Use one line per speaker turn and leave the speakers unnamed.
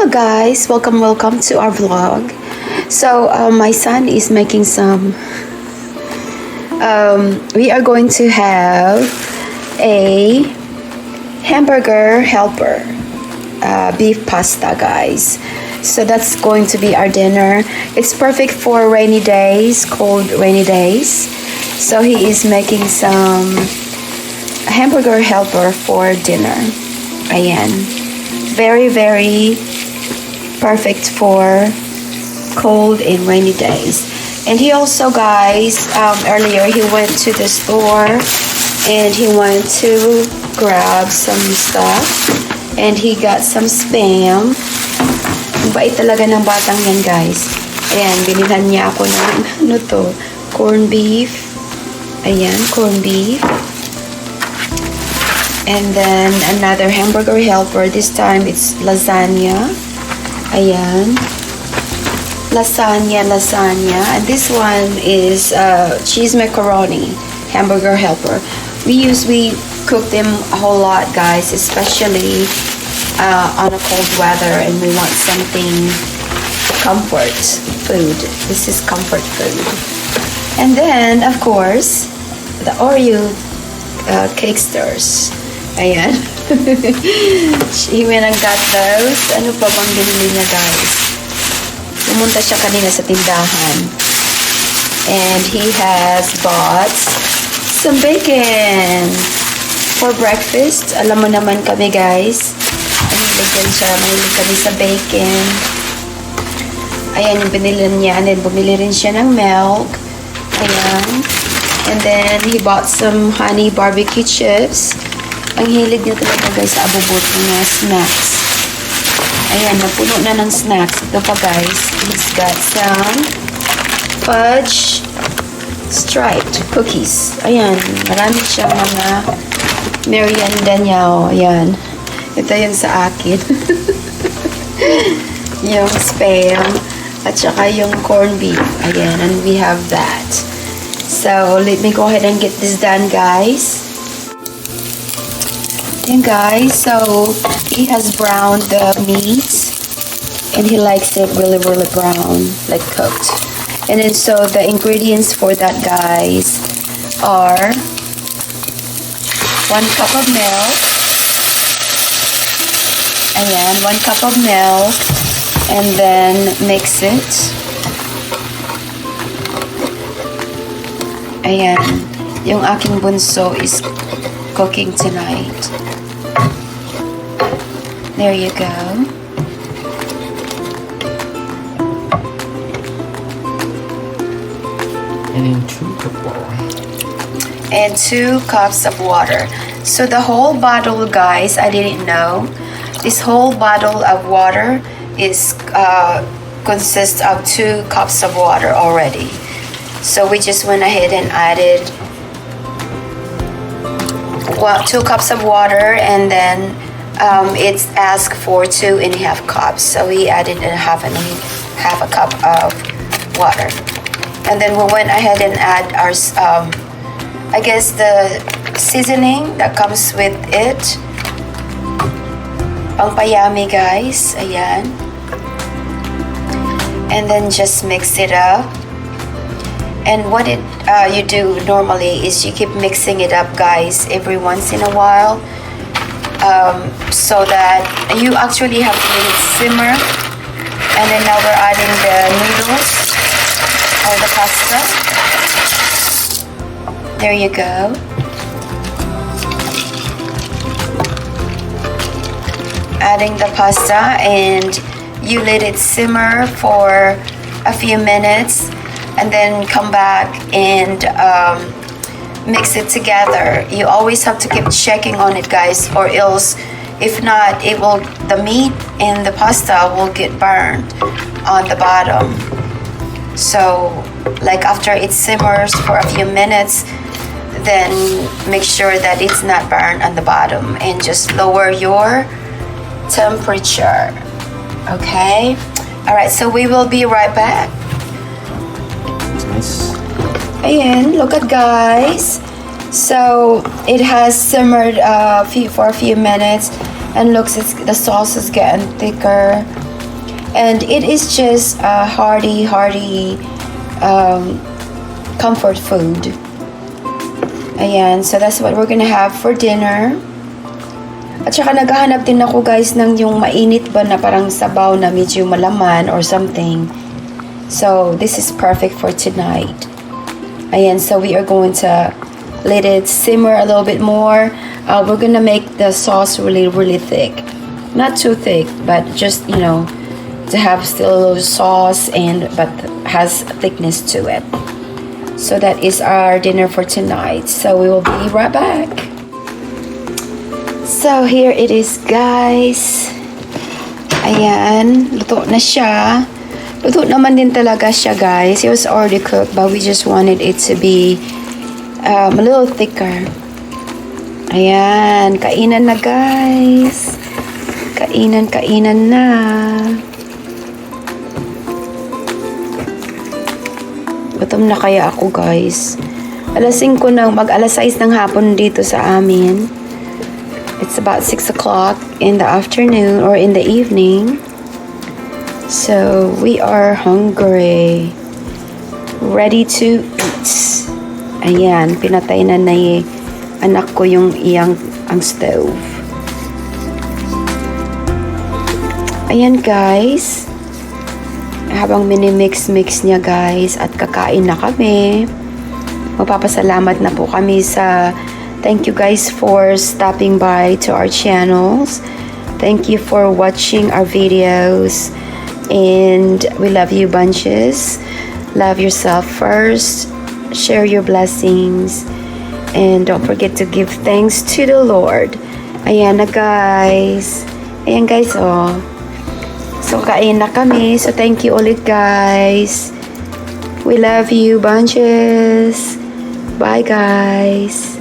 Guys, welcome to our vlog. So my son is making some we are going to have a hamburger helper beef pasta, guys. So that's going to be our dinner. It's perfect for rainy days, cold rainy days. So he is making some hamburger helper for dinner. Ayan, very perfect for cold and rainy days. And he also, guys, earlier he went to the store and he went to grab some stuff and he got some Spam. Ang bait talaga ng batang yan, guys. Ayan, binilhan niya ako ng ano to, corned beef. Ayan, corned beef. And then another hamburger helper. This time it's lasagna. Ayan. Lasagna. And this one is cheese macaroni, hamburger helper. We cook them a whole lot, guys, especially on a cold weather and we want something comfort food. This is comfort food. And then, of course, the Oreo cakesters. Ayan. He went and got those. Ano pa bang binili niya, guys? Pumunta siya kanina sa tindahan. And he has bought some bacon for breakfast. Alam mo naman kami, guys. Mahilig kami sa bacon. Ayan yung binili niya. And then bumili rin siya ng milk. Ayan. And then he bought some honey barbecue chips. Ang hilig niya talaga, guys, sa abubot ng snacks. Ayan, napuno na ng snacks. Ito pa, guys. He's got some fudge striped cookies. Ayan, marami siyang mga merienda niya. Ayan. Ito yung sa akin. Yung Spam. At saka yung corned beef. Ayan, and we have that. So, let me go ahead and get this done, guys. And guys, so he has browned the meat and he likes it really brown, like cooked. And then so the ingredients for that, guys, are 1 cup of milk. Ayan, 1 cup of milk, and then mix it. Ayan, yung aking bunso is cooking tonight. There you go.
And 2 cups of water.
And 2 cups of water. So the whole bottle, guys, I didn't know. This whole bottle of water is consists of 2 cups of water already. So we just went ahead and added 2 cups of water, and then it's asked for 2.5 cups. So we added half a cup of water, and then we went ahead and add our I guess the seasoning that comes with it. Pangpayami, guys. Ayan. And then just mix it up. And what you do normally is you keep mixing it up, guys, every once in a while, so that you actually have to let it simmer. And then now we're adding the noodles or the pasta. There you go. Adding the pasta, and you let it simmer for a few minutes, and then come back and mix it together. You always have to keep checking on it, guys, or else if not, the meat and the pasta will get burned on the bottom. So like after it simmers for a few minutes, then make sure that it's not burned on the bottom, and just lower your temperature. Okay, Alright, so we will be right back.
It's nice.
Ayan, look at guys. So it has simmered for a few minutes, and looks, the sauce is getting thicker, and it is just a hearty comfort food. Ayan, so that's what we're gonna have for dinner. At saka naghahanap din ako guys ng yung mainit ba na parang sabaw na medyo malaman or something. So this is perfect for tonight. Ayan, so we are going to let it simmer a little bit more. We're gonna make the sauce really thick. Not too thick, but just, you know, to have still a little sauce but has thickness to it. So that is our dinner for tonight. So we will be right back. So here it is guys. Ayan, luto na siya. Luto naman din talaga siya guys. It was already cooked, but we just wanted it to be a little thicker. Ayan, kainan na guys. Kainan na. Gutom na kaya ako guys. Alas 5 mag-alas 6 ng hapon dito sa amin. It's about 6 o'clock in the afternoon or in the evening. So we are hungry. Ready to eat. Ayan, pinatay na anak ko yung ang stove. Ayan guys. Habang minimix niya guys at kakain na kami. Magpapasalamat na po kami sa thank you guys for stopping by to our channels. Thank you for watching our videos, and we love you bunches. Love yourself first. Share your blessings, and don't forget to give thanks to the Lord. Ayan na guys. Ayan guys, oh. So, kain na kami. So, thank you ulit, guys. We love you, bunches. Bye, guys.